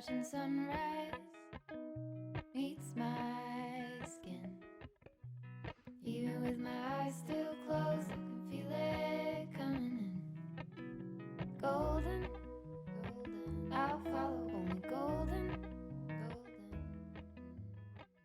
watching sunrise meets my skin. Even with my eyes still closed, I can feel it coming in. Golden, golden, I'll follow only golden, golden.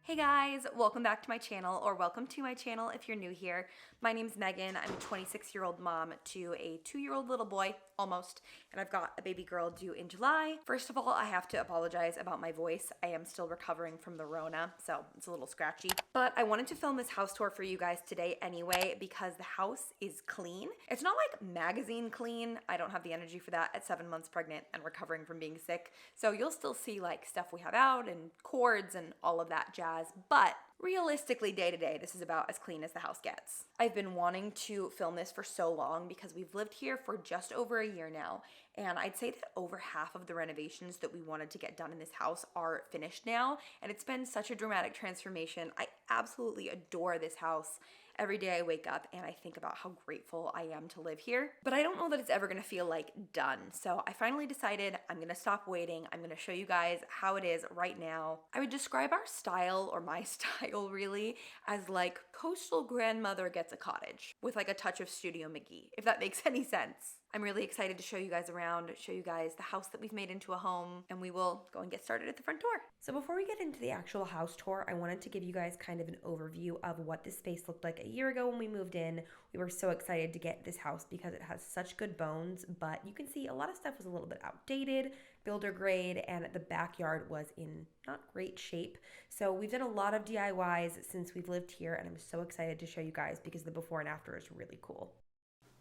Hey guys, welcome back to my channel, or welcome to my channel if you're new here. My name's Megan. I'm a 26-year-old mom to a 2-year-old little boy, almost, and I've got a baby girl due in July. First of all, I have to apologize about my voice. I am still recovering from the Rona, so it's a little scratchy. But I wanted to film this house tour for you guys today anyway because the house is clean. It's not like magazine clean. I don't have the energy for that at 7 months pregnant and recovering from being sick. So you'll still see like stuff we have out and cords and all of that jazz. But realistically, day to day, this is about as clean as the house gets. I've been wanting to film this for so long because we've lived here for just over a year now. And I'd say that over half of the renovations that we wanted to get done in this house are finished now. And it's been such a dramatic transformation. I absolutely adore this house. Every day I wake up and I think about how grateful I am to live here. But I don't know that it's ever gonna feel like done. So I finally decided I'm gonna stop waiting. I'm gonna show you guys how it is right now. I would describe our style, or my style really, as like coastal grandmother gets a cottage with like a touch of Studio McGee, if that makes any sense. I'm really excited to show you guys around, show you guys the house that we've made into a home, and we will go and get started at the front door. So before we get into the actual house tour, I wanted to give you guys kind of an overview of what this space looked like a year ago when we moved in. We were so excited to get this house because it has such good bones, but you can see a lot of stuff was a little bit outdated, builder grade, and the backyard was in not great shape. So we've done a lot of DIYs since we've lived here, and I'm so excited to show you guys because the before and after is really cool.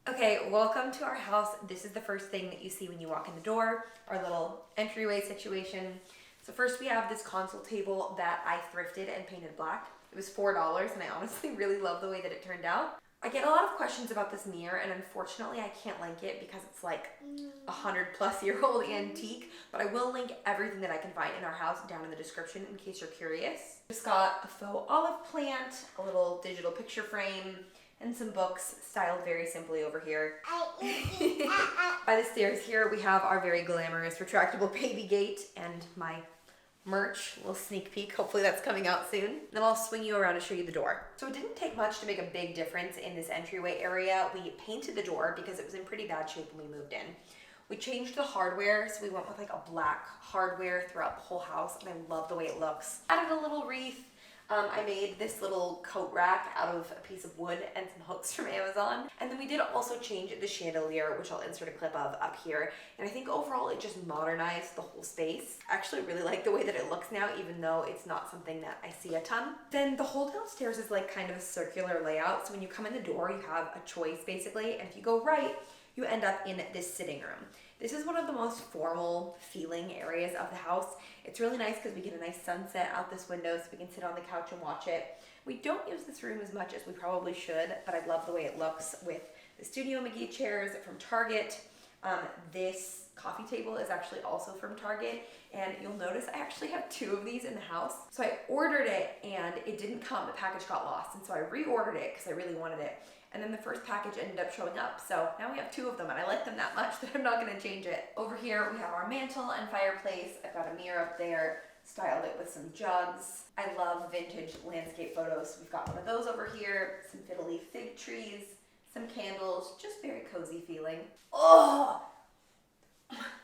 Okay, welcome to our house. This is the first thing that you see when you walk in the door, our little entryway situation. So first we have this console table that I thrifted and painted black. It was $4 and I honestly really love the way that it turned out. I get a lot of questions about this mirror and unfortunately I can't link it because it's like a 100-plus-year-old antique, but I will link everything that I can find in our house down in the description in case you're curious. Just got a faux olive plant, a little digital picture frame, and some books styled very simply over here. By the stairs here, we have our very glamorous retractable baby gate and my merch, little sneak peek. Hopefully that's coming out soon. Then I'll swing you around to show you the door. So it didn't take much to make a big difference in this entryway area. We painted the door because it was in pretty bad shape when we moved in. We changed the hardware, so we went with like a black hardware throughout the whole house, and I love the way it looks. Added a little wreath. I made this little coat rack out of a piece of wood and some hooks from Amazon. And then we did also change the chandelier, which I'll insert a clip of up here. And I think overall it just modernized the whole space. I actually really like the way that it looks now, even though it's not something that I see a ton. Then the whole downstairs is like kind of a circular layout. So when you come in the door, you have a choice basically. And if you go right, you end up in this sitting room. This is one of the most formal feeling areas of the house. It's really nice because we get a nice sunset out this window so we can sit on the couch and watch it. We don't use this room as much as we probably should, but I love the way it looks with the Studio McGee chairs from Target. This coffee table is actually also from Target, and you'll notice I actually have 2 of these in the house. So I ordered it and it didn't come, the package got lost, and so I reordered it because I really wanted it. And then the first package ended up showing up. So now we have 2 of them and I like them that much that I'm not gonna change it. Over here we have our mantle and fireplace. I've got a mirror up there, styled it with some jugs. I love vintage landscape photos. We've got one of those over here, some fiddle leaf fig trees, some candles, just very cozy feeling. Oh,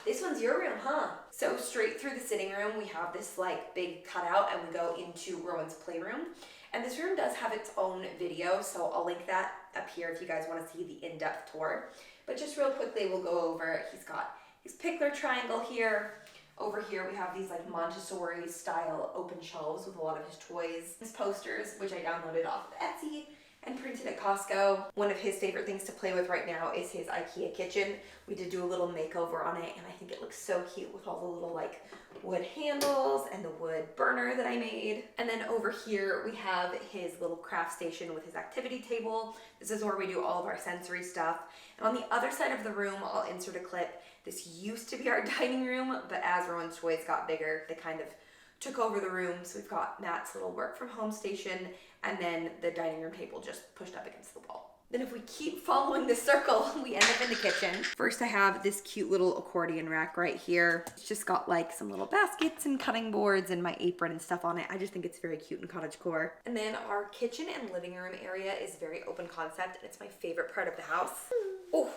this one's your room, huh? So straight through the sitting room, we have this like big cutout and we go into Rowan's playroom. And this room does have its own video, so I'll link that up here if you guys want to see the in-depth tour. But just real quickly, we'll go over, he's got his pickler triangle here. Over here, we have these like Montessori style open shelves with a lot of his toys. His posters, which I downloaded off of Etsy and printed at Costco. One of his favorite things to play with right now is his Ikea Kitchen. We did do a little makeover on it, and I think it looks so cute with all the little like wood handles and the wood burner that I made. And then over here we have his little craft station with his activity table. This is where we do all of our sensory stuff. And on the other side of the room, I'll insert a clip. This used to be our dining room, but as Rowan's toys got bigger, they kind of took over the room. So we've got Matt's little work from home station and then the dining room table just pushed up against the wall. Then if we keep following the circle, we end up in the kitchen. First I have this cute little accordion rack right here. It's just got like some little baskets and cutting boards and my apron and stuff on it. I just think it's very cute and cottagecore. And then our kitchen and living room area is very open concept and it's my favorite part of the house. Oh,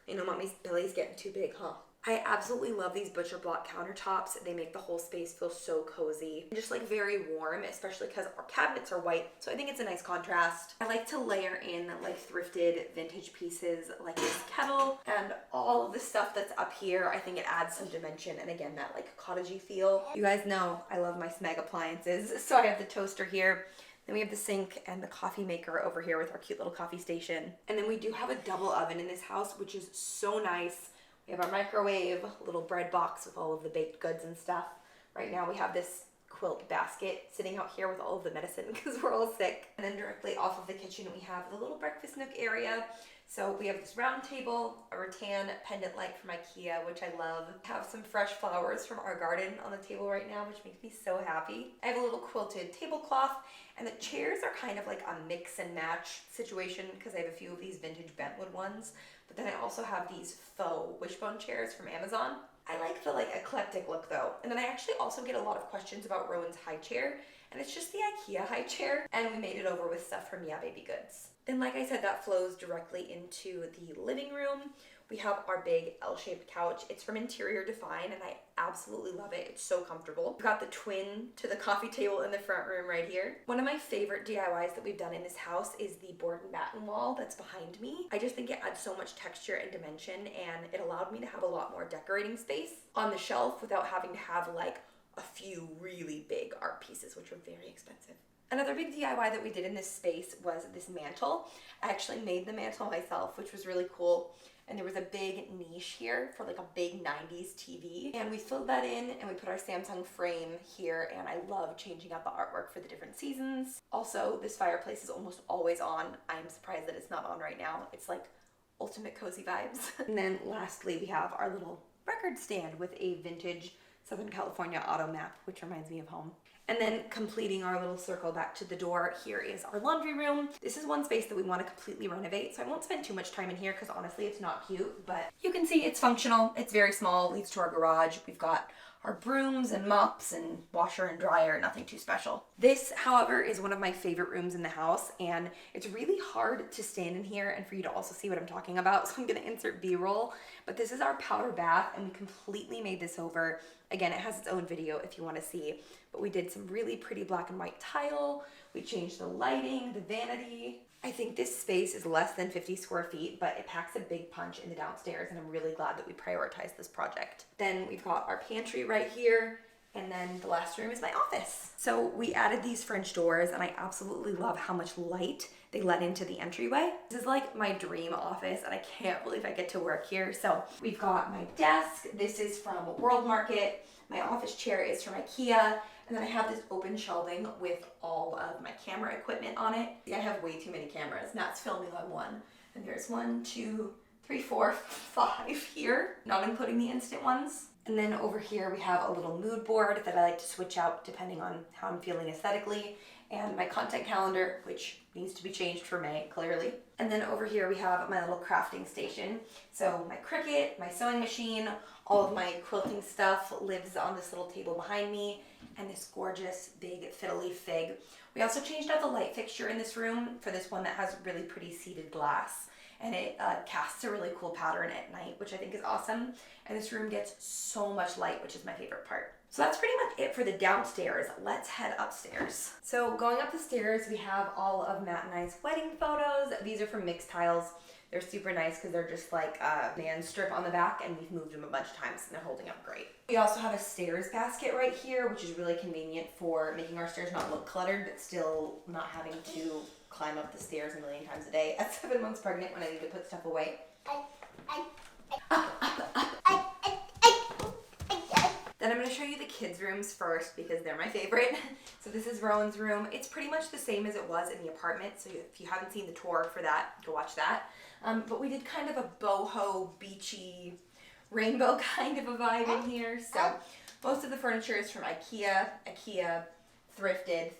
you know, mommy's belly's getting too big, huh? I absolutely love these butcher block countertops. They make the whole space feel so cozy and just like very warm, especially because our cabinets are white. So I think it's a nice contrast. I like to layer in like thrifted vintage pieces like this kettle and all of the stuff that's up here. I think it adds some dimension and again, that like cottagey feel. You guys know I love my Smeg appliances. So I have the toaster here. Then we have the sink and the coffee maker over here with our cute little coffee station. And then we do have a double oven in this house, which is so nice. We have our microwave, little bread box with all of the baked goods and stuff. Right now we have this quilt basket sitting out here with all of the medicine because we're all sick. And then directly off of the kitchen we have the little breakfast nook area. So we have this round table, a rattan pendant light from Ikea, which I love. I have some fresh flowers from our garden on the table right now, which makes me so happy. I have a little quilted tablecloth, and the chairs are kind of like a mix and match situation because I have a few of these vintage bentwood ones. But then I also have these faux wishbone chairs from Amazon. I like the like eclectic look though. And then I actually also get a lot of questions about Rowan's high chair, and it's just the Ikea high chair, and we made it over with stuff from Yeah Baby Goods. Then like I said, that flows directly into the living room. We have our big L-shaped couch. It's from Interior Define and I absolutely love it. It's so comfortable. We've got the twin to the coffee table in the front room right here. One of my favorite DIYs that we've done in this house is the board and batten wall that's behind me. I just think it adds so much texture and dimension and it allowed me to have a lot more decorating space on the shelf without having to have like a few really big art pieces, which are very expensive. Another big DIY that we did in this space was this mantle. I actually made the mantle myself, which was really cool. And there was a big niche here for like a big 90s TV. And we filled that in and we put our Samsung frame here. And I love changing out the artwork for the different seasons. Also, this fireplace is almost always on. I'm surprised that it's not on right now. It's like ultimate cozy vibes. And then lastly, we have our little record stand with a vintage Southern California auto map, which reminds me of home. And then completing our little circle back to the door, here is our laundry room. This is one space that we want to completely renovate, so I won't spend too much time in here because honestly it's not cute, but you can see it's functional. It's very small, leads to our garage. We've got our brooms and mops and washer and dryer, nothing too special. This, however, is one of my favorite rooms in the house, and it's really hard to stand in here and for you to also see what I'm talking about, so I'm gonna insert B-roll. But this is our powder bath, and we completely made this over. Again, it has its own video if you want to see, but we did some really pretty black and white tile. We changed the lighting, the vanity. I think this space is less than 50 square feet, but it packs a big punch in the downstairs, and I'm really glad that we prioritized this project. Then we've got our pantry right here, and then the last room is my office. So we added these French doors, and I absolutely love how much light they let into the entryway. This is like my dream office, and I can't believe I get to work here. So we've got my desk. This is from World Market. My office chair is from Ikea. And then I have this open shelving with all of my camera equipment on it. I have way too many cameras. Matt's filming on one. And there's 1, 2, 3, 4, 5 here, not including the instant ones. And then over here we have a little mood board that I like to switch out depending on how I'm feeling aesthetically. And my content calendar, which needs to be changed for May, clearly. And then over here we have my little crafting station. So my Cricut, my sewing machine, all of my quilting stuff lives on this little table behind me, and this gorgeous big fiddly fig. We also changed out the light fixture in this room for this one that has really pretty seated glass, and it casts a really cool pattern at night, which I think is awesome. And this room gets so much light, which is my favorite part. So that's pretty much it for the downstairs. Let's head upstairs. So going up the stairs, we have all of Matt and I's wedding photos. These are from Mixed Tiles. They're super nice because they're just like a man strip on the back, and we've moved them a bunch of times and they're holding up great. We also have a stairs basket right here, which is really convenient for making our stairs not look cluttered, but still not having to climb up the stairs a million times a day. At 7 months pregnant when I need to put stuff away. Then I'm going to show you the kids' rooms first because they're my favorite. So this is Rowan's room. It's pretty much the same as it was in the apartment. So if you haven't seen the tour for that, go watch that. But we did kind of a boho, beachy, rainbow kind of a vibe in here. So most of the furniture is from Ikea. Ikea thrifted.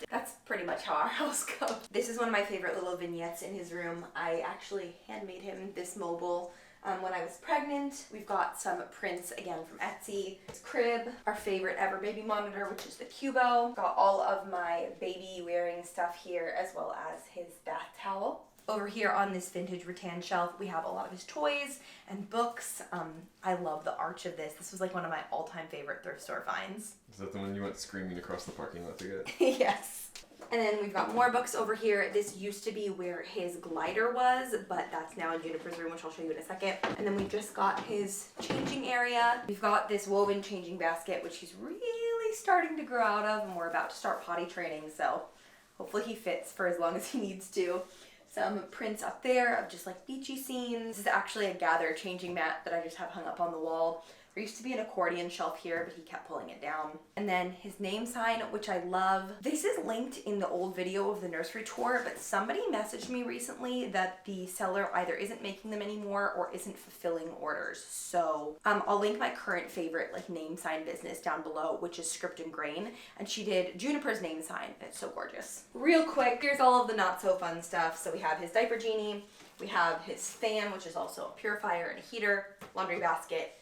That's pretty much how our house goes. This is one of my favorite little vignettes in his room. I actually handmade him this mobile when I was pregnant. We've got some prints again from Etsy. His crib, our favorite ever baby monitor, which is the Cubo. Got all of my baby wearing stuff here, as well as his bath towel. Over here on this vintage rattan shelf, we have a lot of his toys and books. I love the arch of this. This was like one of my all-time favorite thrift store finds. Is that the one you went screaming across the parking lot to get? Yes. And then we've got more books over here. This used to be where his glider was, but that's now in Juniper's room, which I'll show you in a second. And then we just got his changing area. We've got this woven changing basket, which he's really starting to grow out of, and we're about to start potty training, so hopefully he fits for as long as he needs to. Some prints up there of just like beachy scenes. This is actually a Gather changing mat that I just have hung up on the wall. There used to be an accordion shelf here, but he kept pulling it down. And then his name sign, which I love. This is linked in the old video of the nursery tour, but somebody messaged me recently that the seller either isn't making them anymore or isn't fulfilling orders. So I'll link my current favorite like name sign business down below, which is Script and Grain. And she did Juniper's name sign. It's so gorgeous. Real quick, here's all of the not so fun stuff. So we have his diaper genie. We have his fan, which is also a purifier and a heater, laundry basket,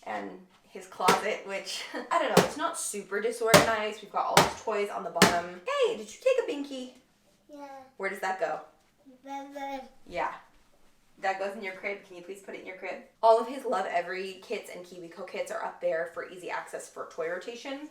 and his closet, which, I don't know, it's not super disorganized. We've got all his toys on the bottom. Hey, did you take a binky? Yeah. Where does that go? Bye-bye. Yeah. That goes in your crib. Can you please put it in your crib? All of his Love Every kits and KiwiCo kits are up there for easy access for toy rotation.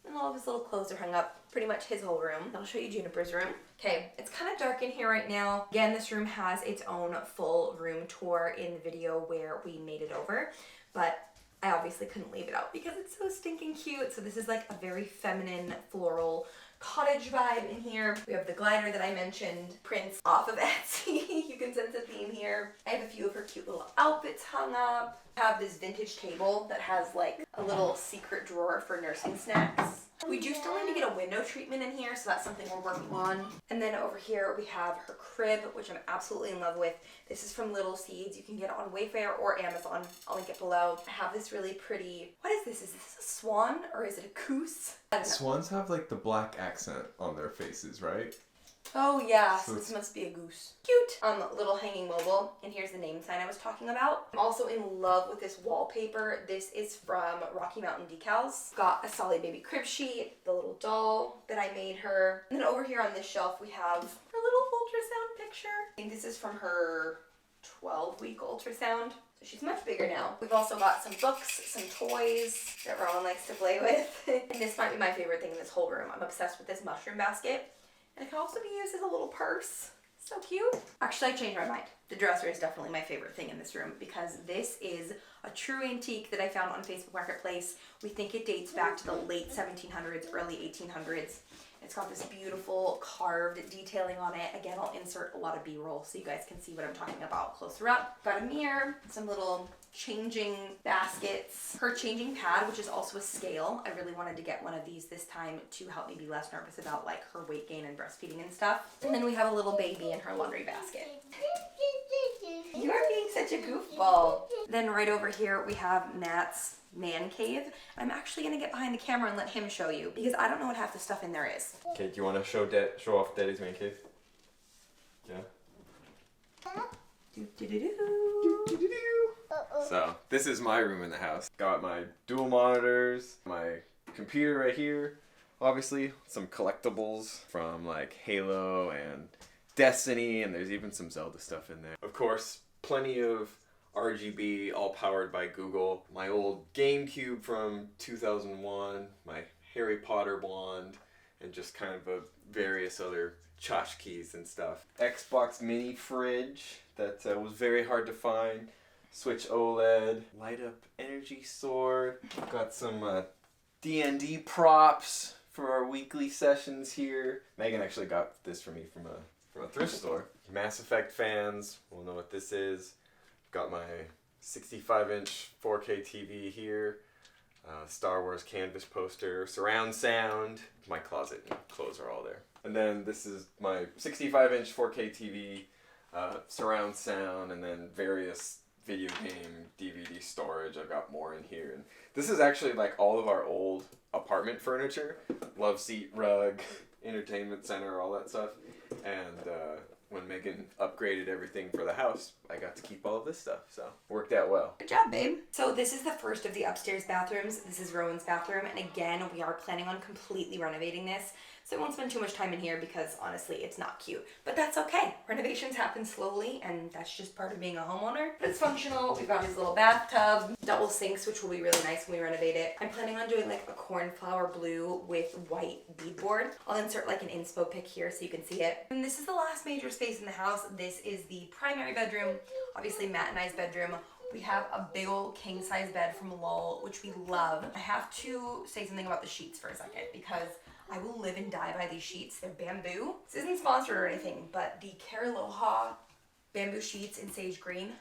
And all of his little clothes are hung up. Pretty much his whole room. I'll show you Juniper's room. Okay, it's kind of dark in here right now. Again, this room has its own full room tour in the video where we made it over. But I obviously couldn't leave it out because it's so stinking cute. So this is like a very feminine floral cottage vibe in here. We have the glider that I mentioned, prints off of Etsy. You can sense a theme here. I have a few of her cute little outfits hung up. I have this vintage table that has like a little secret drawer for nursing snacks. We do still need to get a window treatment in here, so that's something we're working on. And then over here we have her crib, which I'm absolutely in love with. This is from Little Seeds. You can get it on Wayfair or Amazon. I'll link it below. I have this really pretty, what is this? Is this a swan or is it a goose? Swans have like the black accent on their faces, right? Oh yeah, so So this must be a goose. Cute! Little hanging mobile, and here's the name sign I was talking about. I'm also in love with this wallpaper. This is from Rocky Mountain Decals. Got a Solly Baby crib sheet, the little doll that I made her. And then over here on this shelf we have her little ultrasound picture. I think this is from her 12-week ultrasound. So she's much bigger now. We've also got some books, some toys that Rowan likes to play with. And this might be my favorite thing in this whole room. I'm obsessed with this mushroom basket. And it can also be used as a little purse. So cute. Actually, I changed my mind. The dresser is definitely my favorite thing in this room because this is a true antique that I found on Facebook Marketplace. We think it dates back to the late 1700s, early 1800s. It's got this beautiful carved detailing on it. Again, I'll insert a lot of B-roll so you guys can see what I'm talking about closer up. Got a mirror, some little changing baskets, her changing pad, which is also a scale. I really wanted to get one of these this time to help me be less nervous about like her weight gain and breastfeeding and stuff. And then we have a little baby in her laundry basket. You are being such a goofball. Then right over here we have Matt's man cave. I'm actually gonna get behind the camera and let him show you because I don't know what half the stuff in there is. Okay, do you want to show off Daddy's man cave? Yeah. So, this is my room in the house. Got my dual monitors, my computer right here. Obviously, some collectibles from like Halo and Destiny, and there's even some Zelda stuff in there. Of course, plenty of RGB, all powered by Google. My old GameCube from 2001, my Harry Potter wand, and just kind of various other tchotchkes and stuff. Xbox mini fridge that was very hard to find. Switch OLED, light up energy sword. Got some D&D props for our weekly sessions here. Megan actually got this for me from a thrift store. Mass Effect fans will know what this is. Got my 65-inch 4K TV here. Star Wars canvas poster, surround sound. My closet and clothes are all there. And then this is my 65-inch 4K TV, surround sound, and then various video game DVD storage. I've got more in here. And this is actually like all of our old apartment furniture. Love seat, rug, entertainment center, all that stuff. And when Megan upgraded everything for the house, I got to keep all of this stuff. So worked out well. Good job, babe. So this is the first of the upstairs bathrooms. This is Rowan's bathroom. And again, we are planning on completely renovating this. So I won't spend too much time in here because honestly, it's not cute. But that's okay. Renovations happen slowly and that's just part of being a homeowner. But it's functional. We've got his little bathtub, double sinks, which will be really nice when we renovate it. I'm planning on doing like a cornflower blue with white beadboard. I'll insert like an inspo pic here so you can see it. And this is the last major space in the house. This is the primary bedroom. Obviously Matt and I's bedroom. We have a big old king size bed from Lowell, which we love. I have to say something about the sheets for a second because I will live and die by these sheets. They're bamboo. This isn't sponsored or anything, but the Caraloha bamboo sheets in sage green,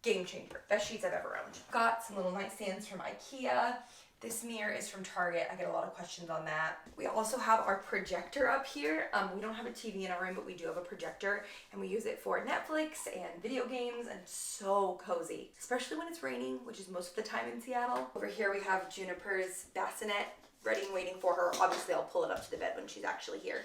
game changer. Best sheets I've ever owned. Got some little nightstands from Ikea. This mirror is from Target. I get a lot of questions on that. We also have our projector up here. We don't have a TV in our room, but we do have a projector and we use it for Netflix and video games, and so cozy, especially when it's raining, which is most of the time in Seattle. Over here we have Juniper's bassinet ready and waiting for her. Obviously I'll pull it up to the bed when she's actually here.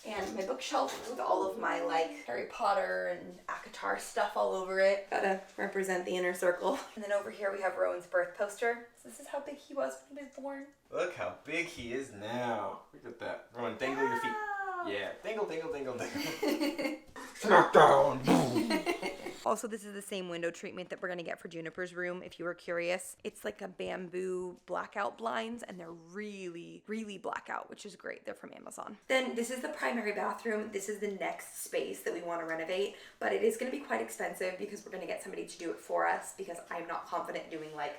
And my bookshelf with all of my like Harry Potter and ACOTAR stuff all over it. Gotta represent the inner circle. And then over here we have Rowan's birth poster. So this is how big he was when he was born. Look how big he is now. Look at that. Rowan, dangle your feet. Yeah, dangle, dangle, dangle, dangle. Smackdown! Also, this is the same window treatment that we're gonna get for Juniper's room, if you were curious. It's like a bamboo blackout blinds, and they're really, really blackout, which is great. They're from Amazon. Then this is the primary bathroom. This is the next space that we wanna renovate, but it is gonna be quite expensive because we're gonna get somebody to do it for us because I'm not confident doing like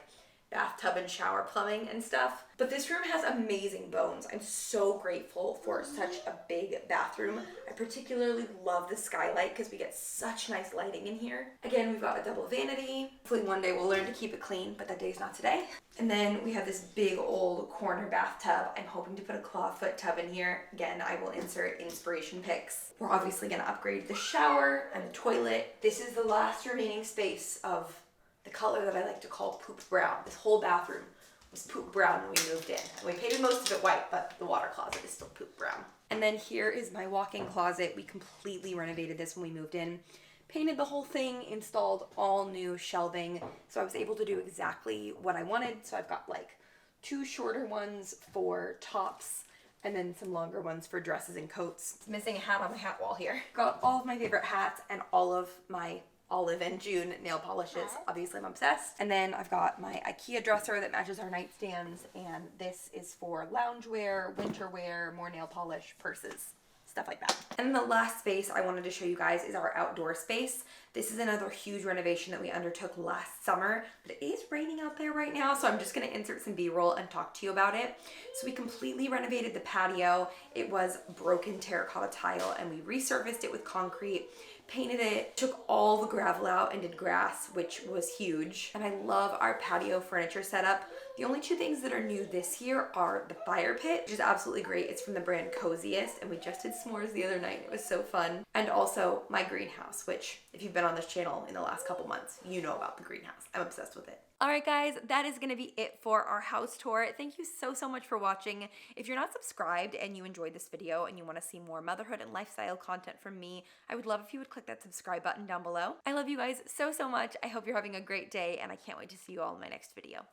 bathtub and shower plumbing and stuff. But this room has amazing bones. I'm so grateful for such a big bathroom. I particularly love the skylight because we get such nice lighting in here. Again, we've got a double vanity. Hopefully one day we'll learn to keep it clean, but that day's not today. And then we have this big old corner bathtub. I'm hoping to put a clawfoot tub in here. Again, I will insert inspiration pics. We're obviously gonna upgrade the shower and the toilet. This is the last remaining space of the color that I like to call poop brown. This whole bathroom was poop brown when we moved in. And we painted most of it white, but the water closet is still poop brown. And then here is my walk-in closet. We completely renovated this when we moved in. Painted the whole thing, installed all new shelving. So I was able to do exactly what I wanted. So I've got like 2 shorter ones for tops and then some longer ones for dresses and coats. It's missing a hat on the hat wall here. Got all of my favorite hats and all of my Olive and June nail polishes. Obviously I'm obsessed. And then I've got my Ikea dresser that matches our nightstands, and this is for loungewear, winter wear, more nail polish, purses, stuff like that. And the last space I wanted to show you guys is our outdoor space. This is another huge renovation that we undertook last summer, but it is raining out there right now, so I'm just gonna insert some B-roll and talk to you about it. So we completely renovated the patio. It was broken terracotta tile and we resurfaced it with concrete, painted it, took all the gravel out and did grass, which was huge. And I love our patio furniture setup. The only 2 things that are new this year are the fire pit, which is absolutely great. It's from the brand Coziest, and we just did s'mores the other night. It was so fun. And also my greenhouse, which if you've been on this channel in the last couple months, you know about the greenhouse. I'm obsessed with it. All right, guys, that is gonna be it for our house tour. Thank you so, so much for watching. If you're not subscribed and you enjoyed this video and you wanna see more motherhood and lifestyle content from me, I would love if you would click that subscribe button down below. I love you guys so, so much. I hope you're having a great day, and I can't wait to see you all in my next video.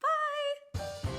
Bye!